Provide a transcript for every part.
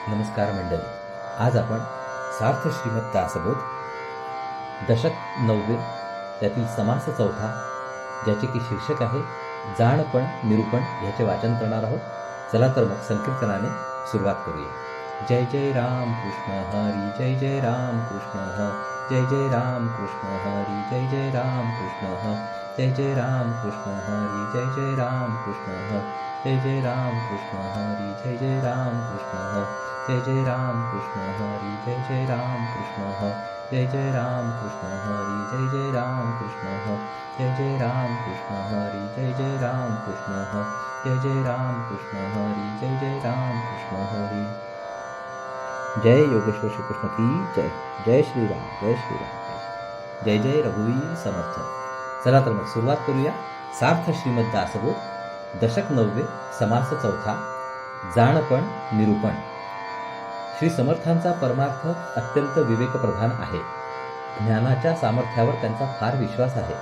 नमस्कार मंडळी. आज आपण सार्थ श्रीमद दासबोध दशक 9 त्यातील समास 4 ज्याचे की शीर्षक आहे जाणपण निरूपण ह्याचे वाचन करणार आहोत. चला तर मग संकीर्तनाने सुरुवात करूया. जय जय राम कृष्ण हरी जय जय राम कृष्ण जय जय राम कृष्ण हरी जय जय राम कृष्ण जय जय राम कृष्ण हरी जय जय राम कृष्ण जय जय राम कृष्ण हरी जय जय राम कृष्ण जय जय राम कृष्ण हरी जय जय राम कृष्ण जय जय राम कृष्ण हरी जय जय राम कृष्ण जय जय राम कृष्ण हरी जय जय राम कृष्ण जय जय राम कृष्ण हरी जय जय राम कृष्ण हरी. जय योगेश्वर श्री कृष्ण की जय. जय श्रीराम जय श्रीराम जय जय रघुवीर समर्थ. चला तर मग सुरुवात करूया. सार्थ श्रीमद दासबोध दशक 9 समास 4 जाणपण निरूपण. श्री समर्थांचा परमार्थ अत्यंत विवेकप्रधान आहे. ज्ञानाच्या सामर्थ्यावर त्यांचा फार विश्वास आहे.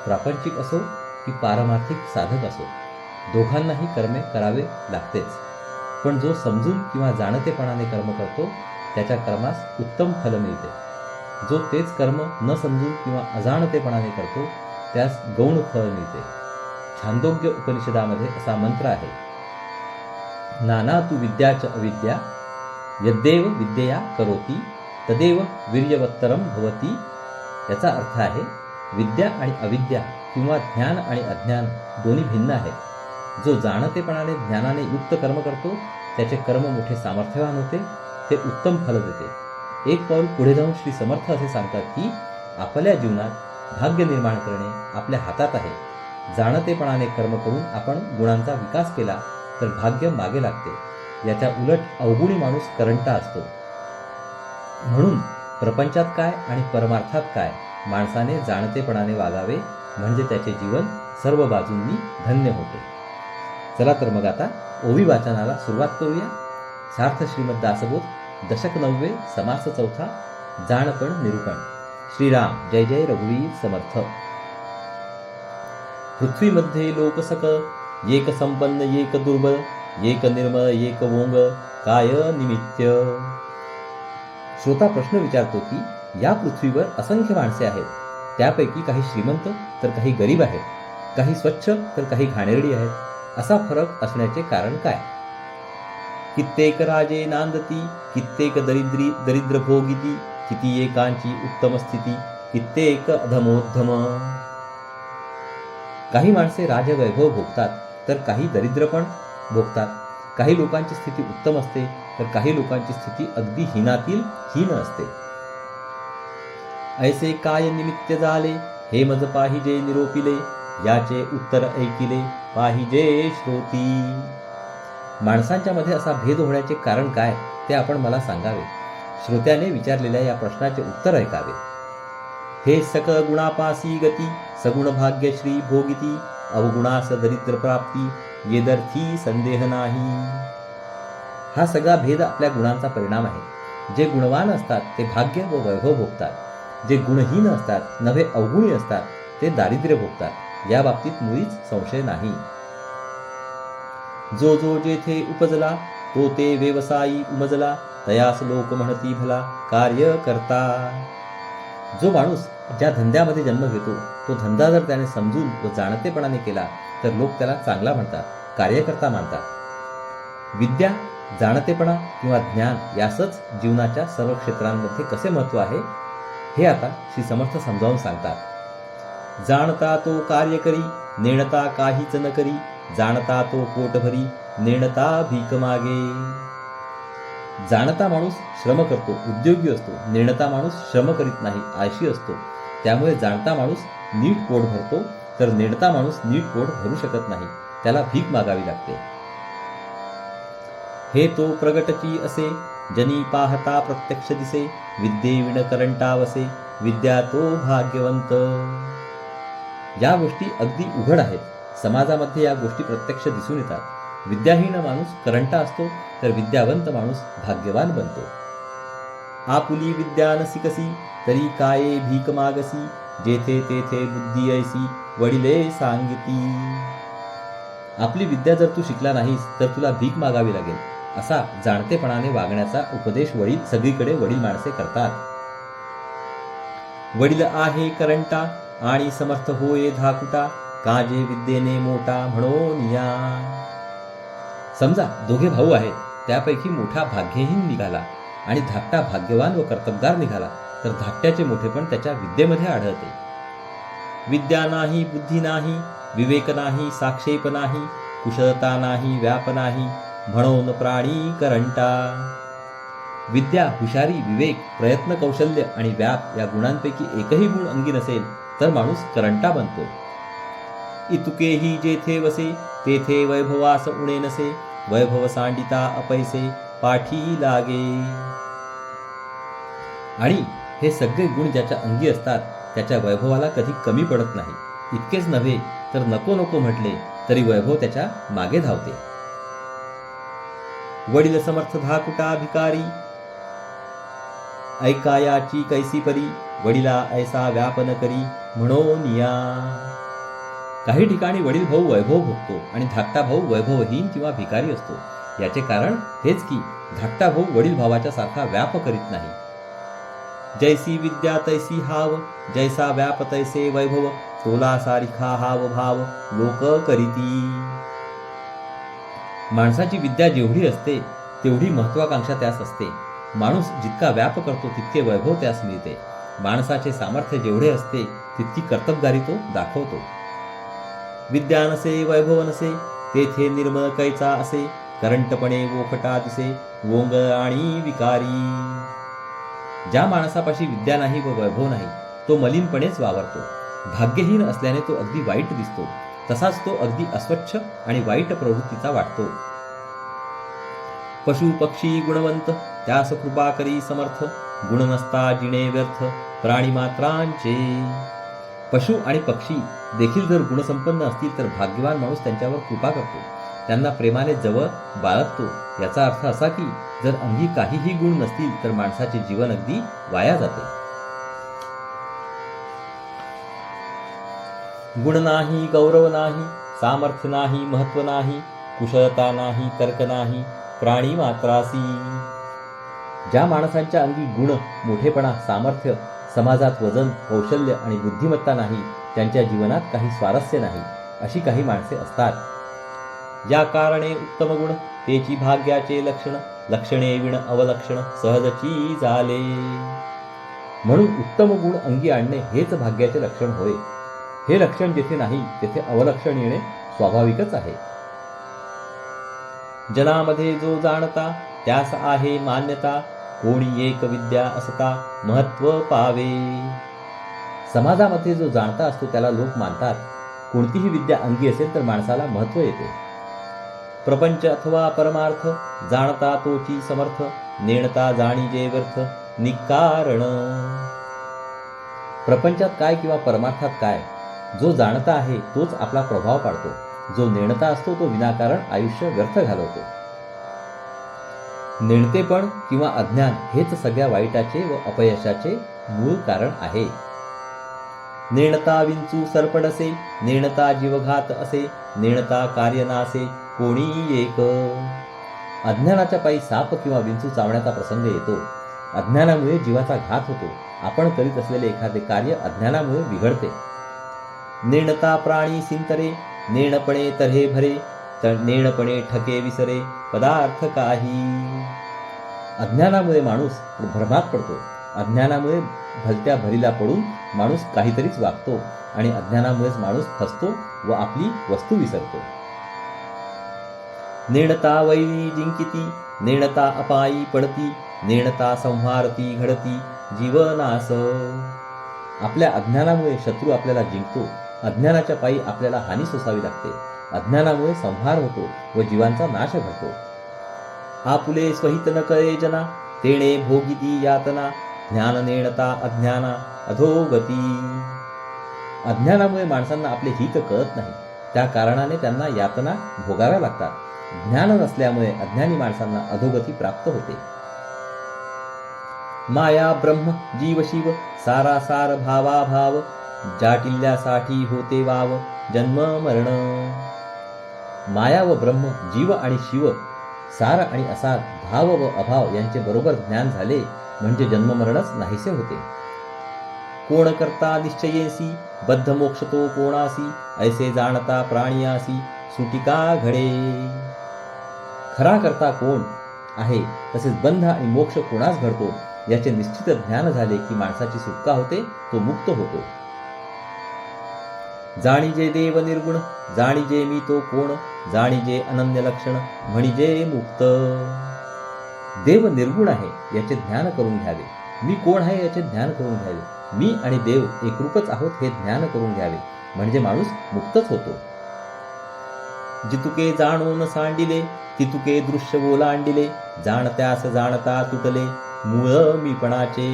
प्रापंचिक असो की पारमार्थिक साधक असो, दोघांनाही कर्मे करावे लागतेच. पण जो समजून किंवा जाणतेपणाने कर्म करतो त्याच्या कर्मास उत्तम फल मिळते. जो तेच कर्म न समजून किंवा अजाणतेपणाने करतो त्यास गौण फळ मिळते. छांदोग्य उपनिषदामध्ये असा मंत्र आहे, नाना तु विद्याच अविद्या यद्देव विद्यया करोती तदेव वीर्यवत्तरम भवती. याचा अर्थ आहे, विद्या आणि अविद्या किंवा ज्ञान आणि अज्ञान दोन्ही भिन्न आहेत. जो जाणतेपणाने ज्ञानाने युक्त कर्म करतो त्याचे कर्म मोठे सामर्थ्यवान होते, ते उत्तम फल देते. एक पाऊल पुढे जाऊन श्री समर्थ असे सांगतात की आपल्या जीवनात भाग्य निर्माण करणे आपल्या हातात आहे. जाणतेपणाने कर्म करून आपण गुणांचा विकास केला तर भाग्य मागे लागते. याच्या उलट अवगुणी माणूस करंटा असतो. म्हणून प्रपंचात काय आणि परमार्थात काय माणसाने जाणतेपणाने वागावे, म्हणजे त्याचे जीवन सर्व बाजूंनी धन्य होते. चला तर मग आता ओवी वाचनाला सुरुवात करूया. सार्थ श्रीमद दासबोध दशक 9 समास 4 जाणपण निरूपण. श्रीराम जय जय रघुवीर समर्थ. पृथ्वीमध्ये लोकसक एक संपन्न एक दुर्बल एक निर्मळ एक वोंग काय निमित्य. श्रोता प्रश्न विचारतो की या पृथ्वीवर असंख्य माणसे आहेत. त्यापैकी काही श्रीमंत तर काही गरीब आहेत, काही स्वच्छ तर काही घाणेरडी आहेत. असा फरक असण्याचे कारण काय? कित्येक राजे नांदती कित्येक दरिद्र भोगिती, किती एकांची उत्तम स्थिती कित्येक अधमोद्धम. काही माणसे राजवैभव भोगतात तर काही दरिद्रपण भोगतात. काही लोकांची स्थिती उत्तम असते तर काही लोकांची स्थिती अगदी हीनातील हीन असते. ऐसे काय निमित्त झाले हे मज पाहिजे निरोपिले, याचे उत्तर ऐकिले पाहिजे श्रोती. माणसांच्या मध्ये असा भेद होण्याचे कारण काय ते आपण मला सांगावे. श्रोत्याने विचारलेल्या या प्रश्नाचे उत्तर ऐकावे. हे सकळ गुणापासी गती सगुण भाग्यश्री भोगिती, अवगुणास दरिद्र प्राप्ती येदर्थी संदेह नाही. हा सगळा भेद आपल्या गुणांचा परिणाम आहे. जे गुणवान असतात ते भाग्य व वैभव भोगतात. जे गुणहीन असतात नव्हे अवगुणी असतात ते दारिद्र्य भोगतात. या बाबतीत मुळीच संशय नाही. जो जो जेथे उपजला तो ते व्यवसायी उमजला, तयास लोक म्हणती भला कार्य करता. जो माणूस ज्या धंद्यामध्ये जन्म घेतो तो धंदा जर त्याने समजून व जाणतेपणाने केला तर लोक त्याला चांगला म्हणतात, कार्यकर्ता मानतात. विद्या, जाणतेपणा किंवा ज्ञान यासच जीवनाच्या सर्व क्षेत्रांमध्ये कसे महत्त्व आहे हे आता श्री समर्थ समजावून सांगतात. जाणता तो कार्य करी नेणता काहीच न करी, जाणता तो पोट भरी नेणता भीक मागे. जाणता माणूस श्रम करतो, उद्योगी असतो. नेणता माणूस श्रम करीत नाही, आळशी असतो. त्यामुळे जाणता माणूस नीट पोट भरतो तर नेणता माणूस नीट पोट भरू शकत नाही, त्याला भीक मागावी लागते. हे तो प्रगटची असे जनी पाहता प्रत्यक्ष दिसे, विद्येविण करंटावसे विद्या तो भाग्यवंत. या गोष्टी अगदी उघड आहेत. समाजामध्ये या गोष्टी प्रत्यक्ष दिसून येतात. विद्याहीन माणूस करंटा असतो तर विद्यावंत माणूस भाग्यवान बनतो. आपुली विद्या नसी कसी तरी काये भीक मागसी, जेथे तेथे बुद्धी ऐसी वडिले सांगिती. आपली विद्या जर तू शिकला नाहीस तर तुला भीक मागावी लागेल. असा जाणतेपणाने वागण्याचा उपदेश सगळीकडे वडील माणसे करतात. वडील आहे करंटा आणि समर्थ होय धाकुटा, काजे विद्येने मोठा म्हणून या. समजा दोघे भाऊ आहेत, त्यापैकी मोठा भाग्यहीन निघाला आणि धाकटा भाग्यवान व कर्तबगार निघाला, तर धाकट्याचे मोठेपण त्याच्या विद्येमध्ये आढळते. विद्या नाही, बुद्धी नाही, विवेक नाही, साक्षेप नाही, कुशलता नाही, व्याप नाही, म्हणून प्राणी करंटा. विद्या, हुशारी, विवेक, प्रयत्न, कौशल्य आणि व्याप या गुणांपैकी एकही गुण अंगी नसेल तर माणूस करंटा बनतो. इतुकेही जेथे वसे, तेथे वैभवास उणे नसे, वैभव सांडिता अपैसे, पाठी लागे. आणि हे सगळे गुण ज्याच्या अंगी असतात त्याच्या वैभवाला कधी कमी पडत नाही. इतकेच नव्हे तर नको नको म्हटले तरी वैभव त्याच्या मागे धावते. वडील समर्थ धाकुटा भिकारी, ऐकायाची कैसी परी, वडिला ऐसा व्याप न करी, म्हणून या. काही ठिकाणी वडील भाऊ वैभव भोगतो आणि धाकटा भाऊ वैभवहीन किंवा भिकारी असतो. याचे कारण हेच की धाकटा भाऊ वडील भावाच्या सारखा व्याप करीत नाही. जैसी विद्या तैसी हाव, जैसा व्याप तैसे वैभव, तोला सारिखा हाव भाव लोक करीती. माणसाची विद्या जेवढी असते तेवढी महत्वाकांक्षा त्यास असते. माणूस जितका व्याप करतो तितके वैभव त्यास मिळते. माणसाचे सामर्थ्य जेवढे असते तितकी कर्तबगारी तो दाखवतो. विद्या नसे, वैभव नसे, तेथे निर्मळ कैचा असे, करंटपणे वोखटा दिसे, वोंग आणि विकारी. ज्या माणसापाशी विद्या नाही व वैभव नाही तो मलिनपणेच वावरतो. भाग्यहीन असल्याने तो अगदी वाईट दिसतो. तसाच तो अगदी अस्वच्छ आणि वाईट प्रवृत्तीचा वाटतो. पशु पक्षी गुणवंत, त्यास कृपा करी समर्थ, गुण नसता जिणे व्यर्थ, प्राणी मात्रांचे. पशु आणि पक्षी देखील जर गुणसंपन्न असतील तर भाग्यवान माणूस त्यांच्यावर कृपा करतो, त्यांना प्रेमाने जवळ बाळगतो. याचा अर्थ असा की जर अंगी काहीही गुण नसतील तर माणसाचे जीवन अगदी वाया जाते. गुण नाही, गौरव नाही, सामर्थ्य नाही, महत्व नाही, कुशलता नाही, तर्क नाही, प्राणी मात्रासी. ज्या माणसांच्या अंगी गुण, मोठेपणा, सामर्थ्य, समाजात वजन, कौशल्य आणि बुद्धिमत्ता नाही, त्यांच्या जीवनात काही स्वारस्य नाही, अशी काही माणसे असतात. या कारणे उत्तम गुण तेची भाग्याचे लक्षण, लक्षणे विण अवलक्षण सहजची झाले. म्हणून उत्तम गुण अंगी आणणे हेच भाग्याचे लक्षण होय. हे लक्षण जेथे नाही तेथे अवलक्षण येणे स्वाभाविकच आहे. जनामध्ये जो जाणता त्यास आहे मान्यता, कोणी एक विद्या असता महत्व पावे. समाजामध्ये जो जाणता असतो त्याला लोक मानतात. कोणतीही विद्या अंगी असेल तर माणसाला महत्व येते. प्रपंच अथवा परमार्थ, जाणता तोची समर्थ, नेणता जाणी जे व्यर्थ, निकारण. प्रपंचात काय किंवा परमार्थात काय, जो जाणता आहे तोच आपला प्रभाव पाडतो. जो नेणता असतो तो विनाकारण आयुष्य व्यर्थ घालवतो. नेणतेपण किंवा अज्ञान हेच सगळ्या वाईटाचे व अपयशाचे मूळ कारण आहे. नेणता विंचू सरपडसे, नेणता जीवघात असे, नेणता कार्य नासे कोणी एक. अज्ञानाच्या पायी साप किंवा विंचू चावण्याचा प्रसंग येतो. अज्ञानामुळे जीवाचा घात होतो. आपण करीत असलेले एखादे कार्य अज्ञानामुळे बिघडते. नेणता प्राणी सिंतरे, नेणपणे तऱ्हे भरे, नेणपणे ठके विसरे, पदार्थ काही. अज्ञानामुळे माणूस भ्रमात पडतो. अज्ञानामुळे भलत्या भरीला पडून माणूस काहीतरीच वागतो आणि अज्ञानामुळेच माणूस फसतो व आपली वस्तू विसरतो. नेणता वैरी जिंकिती, नेणता अपायी पडती, नेणता संहारती घडती जीवनास. आपल्या अज्ञानामुळे शत्रू आपल्याला जिंकतो. अज्ञानाच्या पायी आपल्याला हानी सोसावी लागते. अज्ञानामुळे संहार होतो व जीवांचा नाश घडतो. आपुले स्वहित न कळे जना, तेणे भोगिती यातना, ज्ञान नेणता अज्ञाना अधोगती. अज्ञानामुळे माणसांना आपले हित कळत नाही. त्या कारणाने त्यांना यातना भोगाव्या लागतात. ज्ञान नसल्यामुळे अज्ञानी माणसांना अधोगती प्राप्त होते. माया ब्रह्म जीव शिव, सारासार भावाभाव, जाटिल्यासाठी होते वाव जन्म मरण. माया व ब्रह्म, जीव आणि शिव सार आणि असार, भाव व अभाव यांचे बरोबर ज्ञान झाले म्हणजे जन्ममरणच नाहीसे होते. कोण करता निश्चयेसी, बद्ध मोक्ष तो कोणासी, ऐसे जाणता प्राणियासी, सुटिका घडे. खरा करता कोण आहे तसेच बंध आणि मोक्ष कोणास घडतो याचे निश्चित ज्ञान झाले की माणसाची सुटका होते, तो मुक्त होतो. जाणीजे देव निर्गुण, जाणीजे मी तो कोण, जाणीजे अनन्य लक्षण, म्हणजे मुक्त. देव निर्गुण आहे याचे ज्ञान करून घ्यावे, मी कोण आहे याचे ज्ञान करून घ्यावे, मी आणि देव एकरूपच आहोत हे ज्ञान करून घ्यावे, म्हणजे माणूस मुक्तच होतो. जितुके जाणून सांडिले, तितुके दृश्य ओलांडिले, जाणत्यास जाणता तुटले, मूळ मीपणाचे.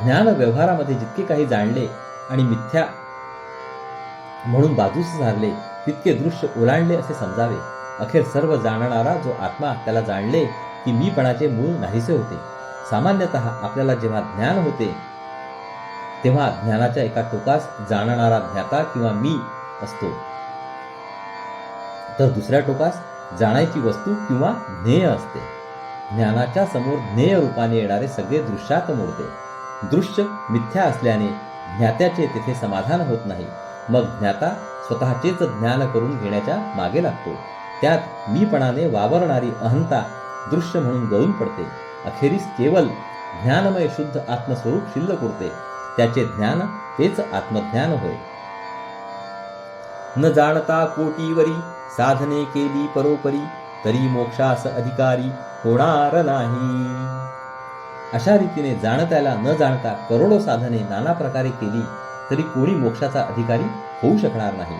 ज्ञान व्यवहारामध्ये जितके काही जाणले आणि मिथ्या म्हणून बाजूस सारले, तितके दृश्य ओलांडले असे समजावे. अखेर सर्व जाणणारा जो आत्मा त्याला जाणले की मीपणाचे मूळ नाहीसे होते. सामान्यतः आपल्याला जेव्हा ज्ञान होते तेव्हा ज्ञानाच्या एका टोकास जाणणारा ज्ञाता किंवा मी असतो, तर दुसऱ्या टोकास जाणायची वस्तू किंवा ज्ञेय असते. ज्ञानाच्या समोर ज्ञेय रूपाने येणारे सगळे दृश्यात मोडते. दृश्य मिथ्या असल्याने ज्ञात्याचे तेथे समाधान होत नाही. मग ज्ञाता स्वतःचेच ज्ञान करून घेण्याच्या मागे लागतो. त्यात मीपणाने वावरणारी अहंता दृश्य म्हणून गळून पडते. अखेरीस केवळ ज्ञानमय शुद्ध आत्मस्वरूप शिल्लक उरते. त्याचे ज्ञान तेच आत्मज्ञान होय. न जाणता कोटीवरी, साधने केली परोपरी, तरी मोक्षास अधिकारी होणार नाही. अशा रीतीने जाणत्याला न जाणता करोडो साधने नाना प्रकारे केली तरी कोणी मोक्षाचा अधिकारी होऊ शकणार नाही.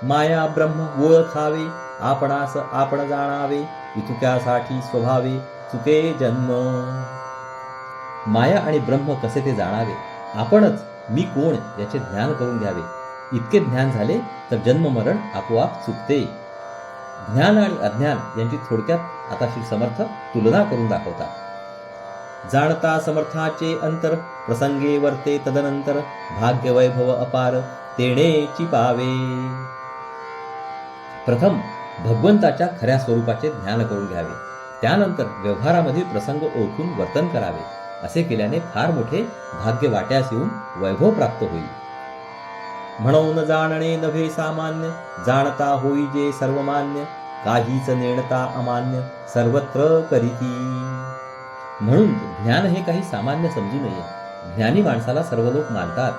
माया ब्रह्म ओळखावे, आपणास आपण जाणावे, इतुक्यासाठी स्वभावे चुके जन्म. माया आणि ब्रह्म कसे ते जाणावे, आपणच मी कोण याचे ज्ञान करून घ्यावे. इतके ज्ञान झाले तर जन्म मरण आपोआप चुकते. ज्ञान आणि अज्ञान यांची थोडक्यात आता श्री समर्थ तुलना करून दाखवतात. जाणता समर्थाचे अंतर, प्रसंगे वर्ते तदनंतर, भाग्य वैभव अपार तेणेची पावे. प्रथम भगवंताच्या खऱ्या स्वरूपाचे ज्ञान करून घ्यावे. त्यानंतर व्यवहारामधील प्रसंग ओळखून वर्तन करावे. असे केल्याने फार मोठे भाग्य वाट्यास येऊन वैभव प्राप्त होईल. म्हणून जाणणे नव्हे सामान्य, जाणता होई जे सर्वमान्य, काहीच नेणता अमान्य सर्वत्र करीती. म्हणून ज्ञान हे काही सामान्य समजू नये. ज्ञानी माणसाला सर्व लोक मानतात.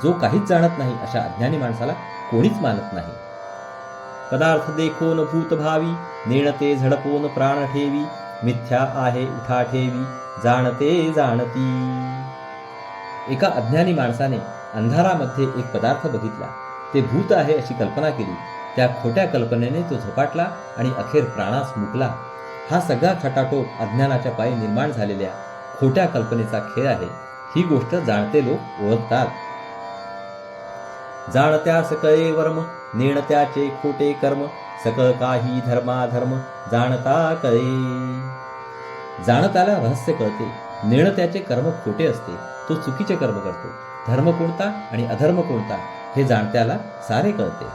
जो काहीच जाणत नाही अशा अज्ञानी माणसाला कोणीच मानत नाही. पदार्थ देखोन भूत भावी, नेणते झडपोन प्राण ठेवी, मिथ्या आहे उठा ठेवी, जाणते जाणती. एका अज्ञानी माणसाने अंधारामध्ये एक पदार्थ बघितला, ते भूत आहे अशी कल्पना केली. त्या खोट्या कल्पनेने तो झपाटला आणि अखेर प्राणास मुकला. हा सगळा खटाटोप अज्ञानाच्या पायी निर्माण झालेल्या खोट्या कल्पनेचा खेळ आहे. ही गोष्ट जाणते लोक ओळखतात. जाणत्यास कळे वर्म, नेणत्याचे खोटे कर्म, सकळ काही धर्माधर्म जाणता कळे. जाणताला रहस्य कळते. नेणत्याचे कर्म खोटे असते, तो चुकीचे कर्म करतो. धर्म कोणता आणि अधर्म कोणता हे जाणत्याला सारे कळते.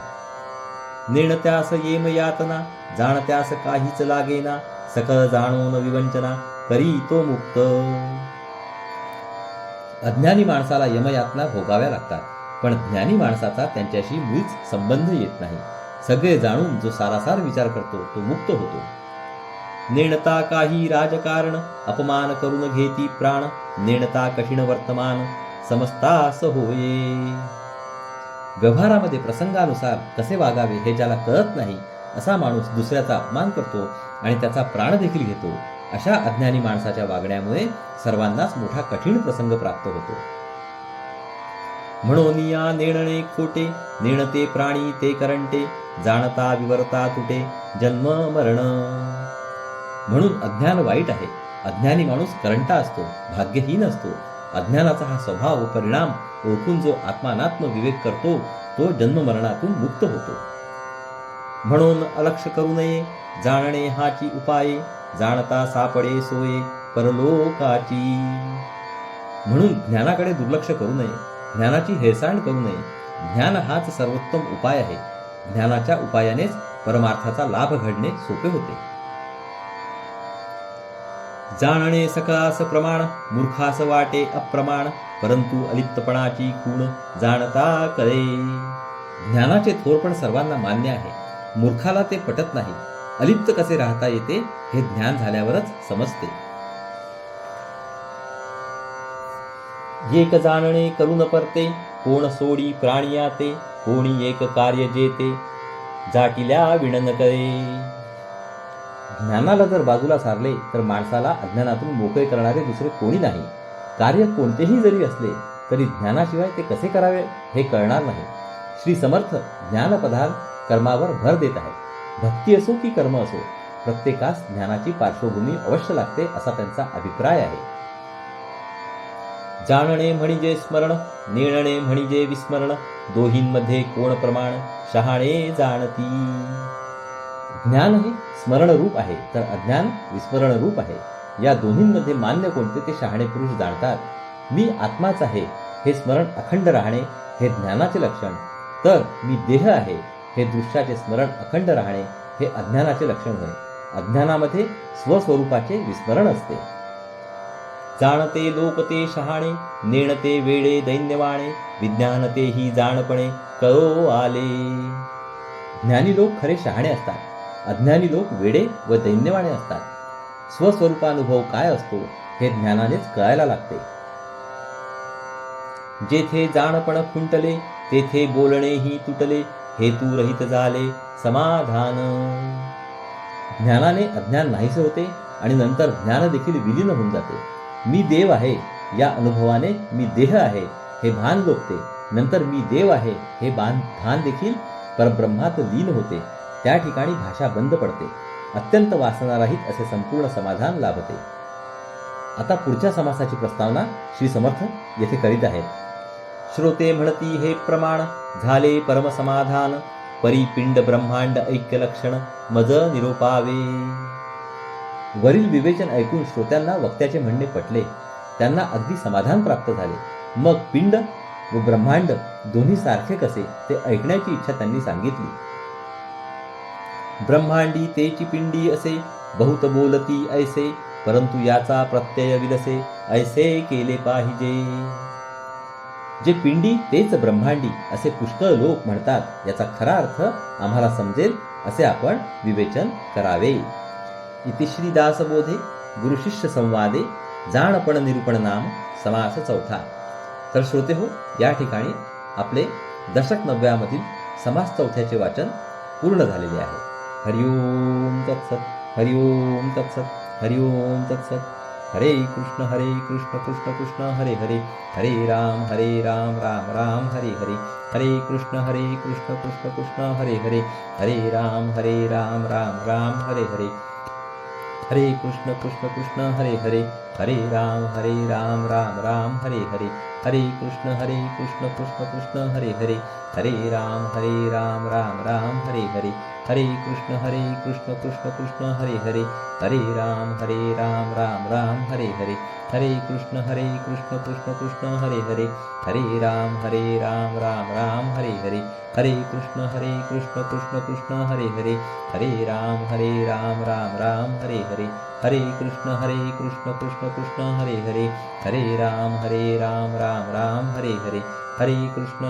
नेणत्यास येम यातना, जाणत्यास काहीच लागेना, सकळ जाणून विवंचना करी तो मुक्त. अज्ञानी माणसाला यमयातना भोगाव्या लागतात, पण ज्ञानी माणसाचा त्यांच्याशी मुळीच संबंध येत नाही. सगळे जाणून जो सारासार विचार करतो तो मुक्त होतो. नेणता काही राजकारण, अपमान करून घेती प्राण, नेणता कठीण वर्तमान समजतास होये. व्यवहारामध्ये प्रसंगानुसार कसे वागावे हे ज्याला कळत नाही असा माणूस दुसऱ्याचा अपमान करतो आणि त्याचा प्राण देखील घेतो. अशा अज्ञानी माणसाच्या वागण्यामुळे सर्वांनाच मोठा कठीण प्रसंग प्राप्त होतो. म्हणून या नेणणे खोटे, नेणते प्राणी ते करंटे, जाणता विवरता तुटे जन्म मरण. म्हणून अज्ञान वाईट आहे. अज्ञानी माणूस करंटा असतो, भाग्यहीन असतो. अज्ञानाचा हा स्वभाव व परिणाम ओळखून जो आत्मानात्म विवेक करतो तो जन्ममरणातून मुक्त होतो. म्हणून अलक्ष करू नये, जाणणे हाची उपाये, जाणता सापडे सोये परलोकाची. म्हणून ज्ञानाकडे दुर्लक्ष करू नये, ज्ञानाची हेळसांड करू नये. ज्ञान हाच सर्वोत्तम उपाय आहे. ज्ञानाच्या उपायानेच परमार्थाचा लाभ घडणे सोपे होते. जाणणे सकळास प्रमाण, मूर्खास वाटे अप्रमाण, परंतु अलिप्तपणाची खूण जाणता कळे. ज्ञानाचे थोरपण सर्वांना मान्य आहे, मूर्खाला ते पटत नाही. अलिप्त कसे राहता येते हे ज्ञान झाल्यावरच समजते. एक जाणणे करून परते, कोण सोडी प्राणिया ते, कोणी एक कार्य जेते, जाटिल्या विणन कळे. ज्ञानाला जर बाजूला सारले तर माणसाला अज्ञानातून मोकळे करणारे दुसरे कोणी नाही. कार्य कोणतेही जरी असले तरी ज्ञानाशिवाय ते कसे करावे हे कळणार नाही. श्री समर्थ ज्ञानपदार्थ कर्मावर भर देत आहेत. भक्ती असो की कर्म असो, प्रत्येकास ज्ञानाची पार्श्वभूमी अवश्य लागते असा त्यांचा अभिप्राय आहे. जाणणे म्हणजे स्मरण, नेणणे म्हणजे विस्मरण, दोहींमध्ये कोण प्रमाण, शहाणे जाणती. ज्ञान हे स्मरण रूप आहे तर अज्ञान विस्मरण रूप आहे. या दोन्हींमध्ये मान्य कोणते ते शहाणे पुरुष जाणतात. मी आत्माच आहे हे स्मरण अखंड राहणे हे ज्ञानाचे लक्षण, तर मी देह आहे हे दृश्याचे स्मरण अखंड राहणे हे अज्ञानाचे लक्षण होय. अज्ञानामध्ये स्वस्वरूपाचे विस्मरण असते. जाणते लोक ते शहाणे, नेणते वेळे दैन्यवाणे, विज्ञानते ही जाणपणे कळो आले. ज्ञानी लोक खरे शहाणे असतात, अज्ञानी लोक वेडे व दैन्यवाणे असतात. स्वस्वरूपानुभव काय असतो हे ज्ञानानेच कळायला लागते. जेथे जाणपण खुंटले तेथे बोलणेही तुटले, हेतू रहित झाले समाधान. ज्ञानाने अज्ञान नाहीसे होते आणि नंतर ज्ञान देखील विलीन होऊन जाते. मी देव आहे या अनुभवाने मी देह आहे हे भान लोपते. नंतर मी देव आहे हे भान देखील परब्रह्मात लीन होते. त्या ठिकाणी भाषा बंद पडते. अत्यंत वासनारहित असे संपूर्ण समाधान लाभते. आता पुढच्या समासाची प्रस्तावना श्री समर्थ येथे करीत आहेत. श्रोते म्हणती हे प्रमाण, झाले परमसमाधान, परिपिंड ब्रह्मांड ऐक्य लक्षण मज निरोपावे. वरील विवेचन ऐकून श्रोत्यांना वक्त्याचे म्हणणे पटले. त्यांना अगदी समाधान प्राप्त झाले. मग पिंड व ब्रह्मांड दोन्ही सारखे कसे ते ऐकण्याची इच्छा त्यांनी सांगितली. ब्रह्मांडी तेची पिंडी असे, बहुत बोलती ऐसे, परंतु याचा प्रत्यय विलसे, ऐसे केले पाहिजे. जे पिंडी तेच ब्रह्मांडी असे पुष्कळ लोक म्हणतात याचा खरा अर्थ आम्हाला समजेल असे आपण विवेचन करावे. इति श्री दासबोधे गुरुशिष्य संवादे जाणपण निरूपण नाम समास चौथा. तर श्रोते हो, या ठिकाणी आपले दशक 9व्या मधील समास चौथ्याचे वाचन पूर्ण झालेले आहे. हरिओम तत्सत, हरिओम तत्सत, हरिओम तत्सत. हरे कृष्ण कृष्ण कृष्ण हरे हरे, हरे राम राम राम हरे हरे, हरे कृष्ण कृष्ण कृष्ण हरे हरे, हरे राम राम राम हरे हरे, हरे कृष्ण कृष्ण हरे हरे, हरे राम राम राम हरे हरे, हरे कृष्ण कृष्ण हरे हरे, हरे राम राम राम हरे हरे, हरे कृष्ण कृष्ण हरे हरे, हरे राम राम राम हरे हरे, हरे कृष्ण कृष्ण हरे हरे, हरे राम राम राम हरे हरे, हरे कृष्ण कृष्ण हरे हरे, हरे राम राम हरे हरे, हरे कृष्ण कृष्ण हरे हरे, हरे राम राम हरे हरे, हरे कृष्ण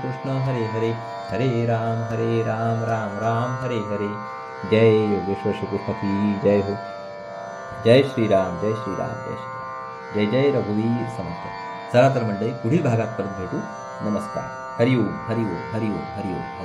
कृष्ण हरे हरे, हरे राम राम हरे हरे. जय योगेश्वर श्री कृष्ण की जय हो. जय श्रीराम, जय श्रीराम, जय श्रीराम, जय जय रघुवीर समर्थ. चला तर मंडळी, पुढील भागात परत भेटू. नमस्कार. हरिओम हरिओम हरिओम हरिओम.